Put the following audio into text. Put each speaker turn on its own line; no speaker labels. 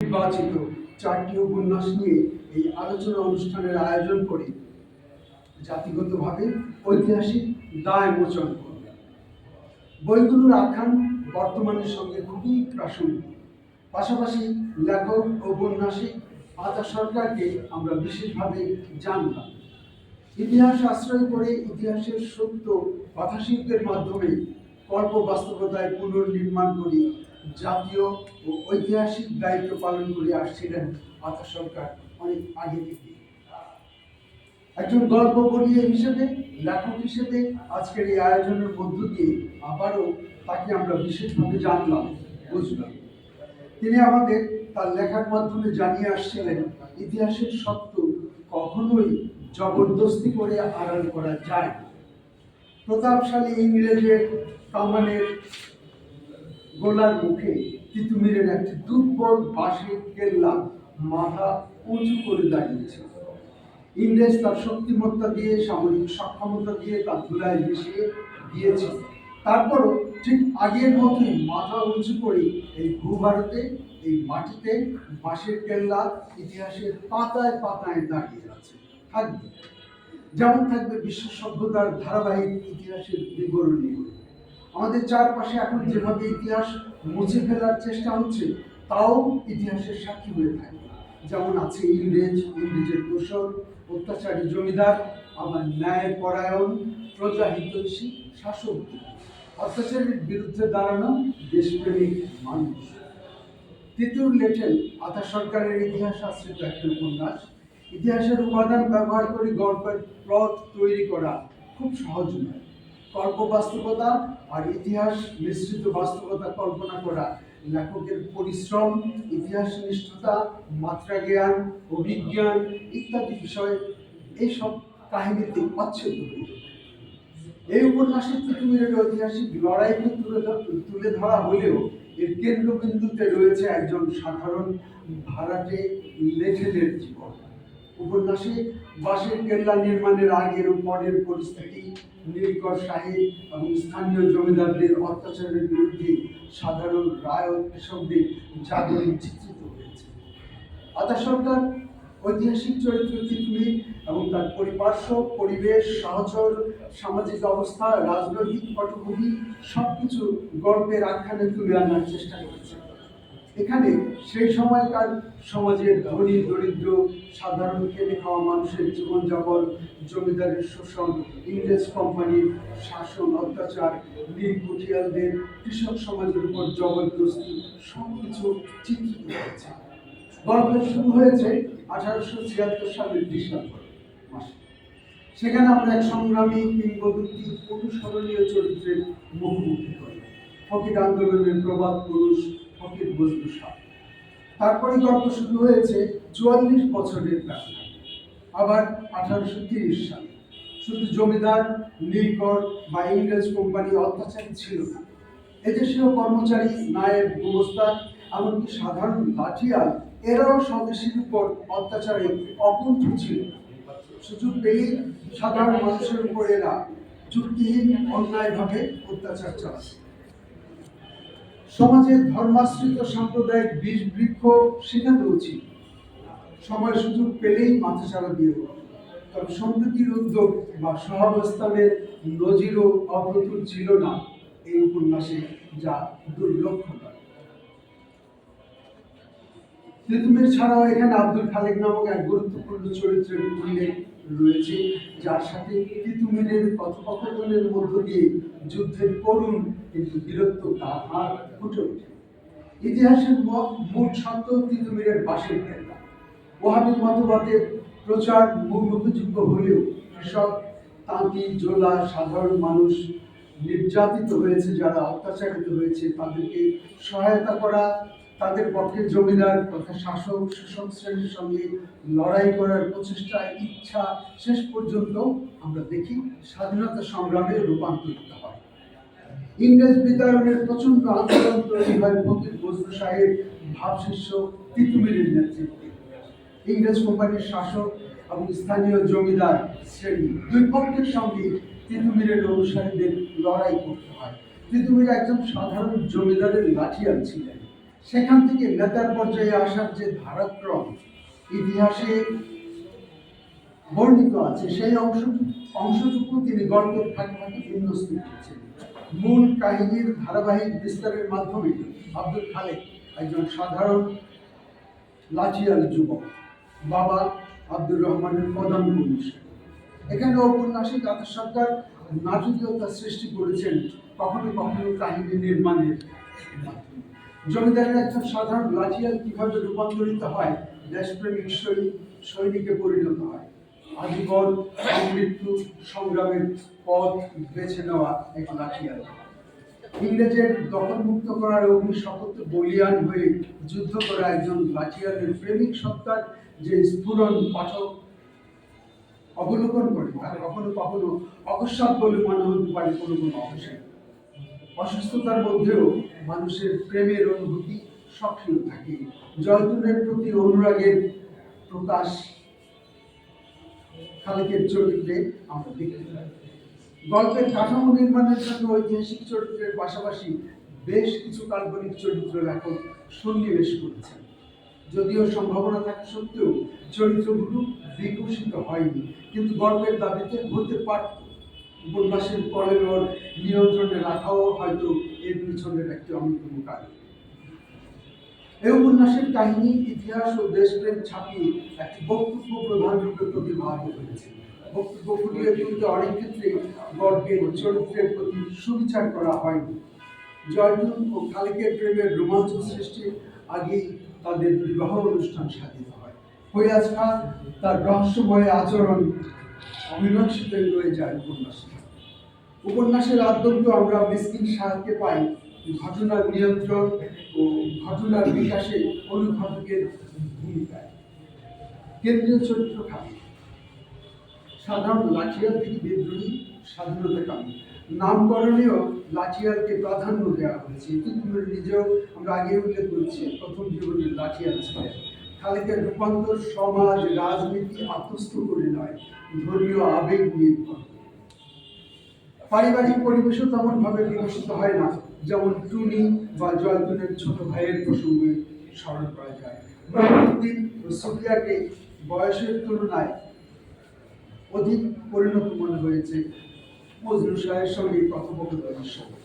নির্বাচিত 4টি উপন্যাস নিয়ে এই আলোচনা অনুষ্ঠানের আয়োজন করে জাতিগতভাবে ঐতিহাসিক দায় মোচন করবে। বইগুলোর আখ্যান বর্তমানের সঙ্গে খুবই প্রাসঙ্গিক। পাশাপাশি লেখক ঔপন্যাসিক আতা সরকারকে আমরা বিশেষভাবে জানলাম। ইতিহাস আশ্রয় করে ইতিহাসের সত্য কথাশিল্পের মাধ্যমে কল্প বাস্তবতায় পুনর্নির্মাণ করে জাতীয় ও ঐতিহাসিক দায়িত্ব পালন করে আসছিলেন আতা সরকার অনেক আগে থেকে। একজন গল্প বলিয়ে হিসেবে, লেখক হিসেবে আজকের এই আয়োজনের মধ্য দিয়ে আবারও তাকে আমরা বিশেষভাবে জানলাম, বুঝলাম। তিনি আমাদের তার লেখার মাধ্যমে জানিয়ে আসছিলেন ইতিহাসের সত্য কখনোই জবরদস্তি করে আড়াল করা যায় না। প্রতাপশালী ইংরেজের কামানের গোলার মুখে তিতুমিরের একটি দুর্বল বাঁশের কেল্লা মাথা উঁচু করে দাঁড়িয়েছে। ইংরেজ তার শক্তিমত্তা দিয়ে, সামরিক সক্ষমতা দিয়ে তার ধুলায় মিশিয়ে দিয়েছে। তারপরও ঠিক আগের মতোই মাথা উঁচু করে এই ভূভারতে, এই মাটিতে বাঁশের কেল্লা ইতিহাসের পাতায় পাতায় দাঁড়িয়ে আছে, থাকবে। যেমন থাকবে বিশ্ব সভ্যতার ধারাবাহিক ইতিহাসের বিবরণী। আমাদের চারপাশে এখন যেভাবে ইতিহাস মুছে ফেলার চেষ্টা হচ্ছে, তাও ইতিহাসের সাক্ষী হয়ে থাকে। যেমন আছে ইংরেজের দোসর, অত্যাচারী জমিদার, আবার ন্যায় পরায়ণ প্রজাহিতৈষী শাসক, অত্যাচারের বিরুদ্ধে দাঁড়ানো দেশপ্রেমিক মানুষ। তিতুর লেটেল আতা সরকারের ইতিহাস আশ্রিত একটি উপন্যাস। ইতিহাসের উপাদান ব্যবহার করে গল্পের প্লট তৈরি করা খুব সহজ নয়। কল্প বাস্তবতা আর ইতিহাস মিশ্রিত বাস্তবতা কল্পনা করা লেখকের পরিশ্রম, ইতিহাস নিষ্ঠতা, মাত্রা জ্ঞান, অভিজ্ঞান ইত্যাদি বিষয় এইসব কাহিনীতে অচ্ছেদ্য হয়ে। এই উপন্যাসে তিতুমিরের ঐতিহাসিক লড়াইকে তুলে ধরা হলেও এর কেন্দ্রবিন্দুতে রয়েছে একজন সাধারণ ভাড়াটে লেঠেলের জীবন। উপন্যাসে বাঁশের কেল্লা নির্মাণের আগের ও পরের পরিস্থিতি, নীলকর সাহেব এবং স্থানীয় জমিদারদের অত্যাচারের বিরুদ্ধে সাধারণ রায় ও কৃষকদের জাগরণ চিত্রিত হয়েছে। আতা সরকার ঐতিহাসিক চরিত্র তিতুমির এবং তার পরিপার্শ্ব, পরিবেশ, সহচর, সামাজিক অবস্থা, রাজনৈতিক পটভূমি সবকিছু গল্পের আখ্যানে তুলে আনার চেষ্টা করেছে। এখানে সেই সময়কার সমাজের ধনী দরিদ্র, সাধারণ খেটে খাওয়া মানুষের জীবনযাপন, জমিদারের শোষণ, ইংরেজ কোম্পানির শাসন, অত্যাচার, নীলকুঠিয়ালদের, কৃষক সমাজের উপর জবরদস্তি সবকিছু চিত্রিত হয়েছে। গল্পের শুরু হয়েছে 1876 সালের ডিসেম্বর মাসে। সেখানে আমরা এক সংগ্রামী, কিংবদন্তি, অনুসরণীয় চরিত্রের মুখোমুখি করি। ফকির আন্দোলনের প্রবাদ পুরুষ ফকির বজলু শাহ। তারপরে গল্প শুরু হয়েছে 44 বছরের ব্যবধানে, আবার 1830 সালে। শুধু জমিদার, নীলকর বা ইংরেজ কোম্পানি অত্যাচারী ছিল না। এদেশীয় কর্মচারী, নায়েব, গোমস্তা, এমনকি সাধারণ লাঠিয়াল এরাও স্বদেশীর উপর অত্যাচারে অকুণ্ঠ ছিল। সুযোগ পেলেই সাধারণ মানুষের উপর এরা যুক্তিহীন অন্যায়ভাবে অত্যাচার চালাচ্ছে। সমাজের ধর্মাশ্রিত সাম্প্রদায়িক বীজ বৃক্ষ সেখানেও ছিল। সময় সুযোগ পেলেই মাথাচাড়া দিয়ে হতো। তবে সম্প্রীতির উদ্যোগ বা সহাবস্থানের নজিরও অপ্রতুল ছিল না এই উপন্যাসে, যা দুর্লক্ষণীয়। তিতুমির ছাড়াও এখানে আব্দুল খালেক নামক এক গুরুত্বপূর্ণ চরিত্রের উল্লেখ রয়েছে, যার সাথে তিতুমিরের কথোপকথনের মধ্য দিয়ে যুদ্ধের করুণ কিন্তু বীরত্ব তাহার ফুটে ওঠে। ইতিহাসের মূল সত্য তিতুমিরের বাঁশের কেল্লা। ওয়াহাবি মতবাদের প্রচার মুখযোগ্য হলেও কৃষক, তাঁতি, জোলা, সাধারণ মানুষ নির্যাতিত হয়েছে, যারা অত্যাচারিত হয়েছে তাদেরকে সহায়তা করা, তাদের পক্ষে জমিদার তথা শাসক শোষক শ্রেণীর সঙ্গে লড়াই করার প্রচেষ্টা, ইচ্ছা শেষ পর্যন্ত আমরা দেখি স্বাধীনতা সংগ্রামে রূপান্তরিত হয়। ইংরেজ বিতাড়নের প্রচন্ড আন্দোলন তৈরি হয় ফকির বজলু শাহের ভাবশিষ্য তিতুমিরের নেতৃত্বে। ইংরেজ কোম্পানির শাসক এবং স্থানীয় জমিদার শ্রেণী দুই পক্ষের সঙ্গে তিতুমিরের অনুসারীদের লড়াই করতে হয়। তিতুমির একজন সাধারণ জমিদারের লাঠিয়াল ছিলেন। সেখান থেকে নেতার পর্যায়ে আসার যে ধারাক্রম ইতিহাসে বর্ণিত আছে, সেই অংশটুকু তিনি গল্পের ফাঁকে ফাঁকে বিন্যস্ত করেছেন। মূল কাহিনীর ধারাবাহিক বিস্তারের মাধ্যমে আব্দুল খালেক একজন সাধারণ লাঠিয়াল যুবক, বাবা আব্দুর রহমানের প্রধান কমিশন। এখানে ঔপন্যাসিক আতার সরকার নাটকীয়তা সৃষ্টি করেছেন কখনো কখনো কাহিনী নির্মাণের মাধ্যমে। জমিদারের একজন সাধারণ লাঠিয়াল কিভাবে রূপান্তরিত হয়, দেশপ্রেমিক সৈনিকে পরিণত হয়, আজীবন মৃত্যু সংগ্রামের পথ বেছে নেওয়া এক লাঠিয়াল, ইংরেজের দখলমুক্ত করার অগ্নিশপথ বলিয়ান হয়ে যুদ্ধ করা একজন লাঠিয়ালের প্রেমিক সত্তার যে স্ফুরণ পাঠক অবলোকন করে, তার কখনো কখনো অকস্মাৎ বলে মনে হতে পারে কোনো কোনো অংশে। অসুস্থতার মধ্যেও মানুষের প্রেমের অনুভূতি সক্রিয় থাকে, জয়তুনের প্রতি অনুরাগের প্রকাশ খালেকের চরিত্রে আমরা দেখতে পাই। গল্পের কাঠামো নির্মাণের জন্য ঐতিহাসিক চরিত্রের পাশাপাশি বেশ কিছু কাল্পনিক চরিত্র লেখক সন্নিবেশ করেছেন। যদিও সম্ভাবনা থাকা সত্ত্বেও চরিত্রগুলো বিকশিত হয়নি, কিন্তু গল্পের দাবিতে হতে পারত। উপন্যাসের কলেবর নিয়ন্ত্রণে রাখাও হয়তো এর পিছনের একটি অন্যতম কারণ। এই উপন্যাসের কাহিনী, ইতিহাস ও দেশপ্রেম ছাপিয়ে একটি বক্তব্য প্রধান রূপে প্রতিভাত হয়েছে। বক্তব্য ফুটিয়ে তুলতে অনেক ক্ষেত্রে গল্পের চরিত্রের প্রতি সুবিচার করা হয়নি। জয়তুন ও খালেকের প্রেমের রোমাঞ্চ সৃষ্টির আগেই তাদের বিবাহ অনুষ্ঠান সাধিত হয়। ফৈয়াজ খান তার রহস্যময় আচরণ অমীমাংসিত রয়ে যায় উপন্যাসে। উপন্যাসের আদ্যন্ত আমরা মিসকিন সাহাকে পাই ঘটনার নিয়ন্ত্রণ ও ঘটনার বিকাশে অনুঘটকের ভূমিকায়। কেন্দ্রীয় চরিত্র খালেক সাধারণ লাঠিয়াল থেকে বিদ্রোহী স্বাধীনতাকামী, নামকরণেও লাঠিয়ালকে প্রাধান্য দেওয়া হয়েছে। ইতিপূর্বে নিজেও আমরা আগে উল্লেখ করেছি প্রথম জীবনের লাঠিয়াল ছিলেন। খালেকের রূপান্তর সমাজ রাজনীতি আত্মস্থ করে নয়, ধর্মীয় আবেগ নিয়ে। পারিবারিক পরিবেশও তেমন ভাবে বিকশিত হয় না, যেমন টুনি বা জয়তুনের ছোট ভাইয়ের প্রসঙ্গে স্মরণ করা যায়। রহমউদ্দিন ও সুফিয়াকে বয়সের তুলনায় অধিক পরিণত মনে হয়েছে মজনু শাহের সঙ্গে কথোপকথনের সময়।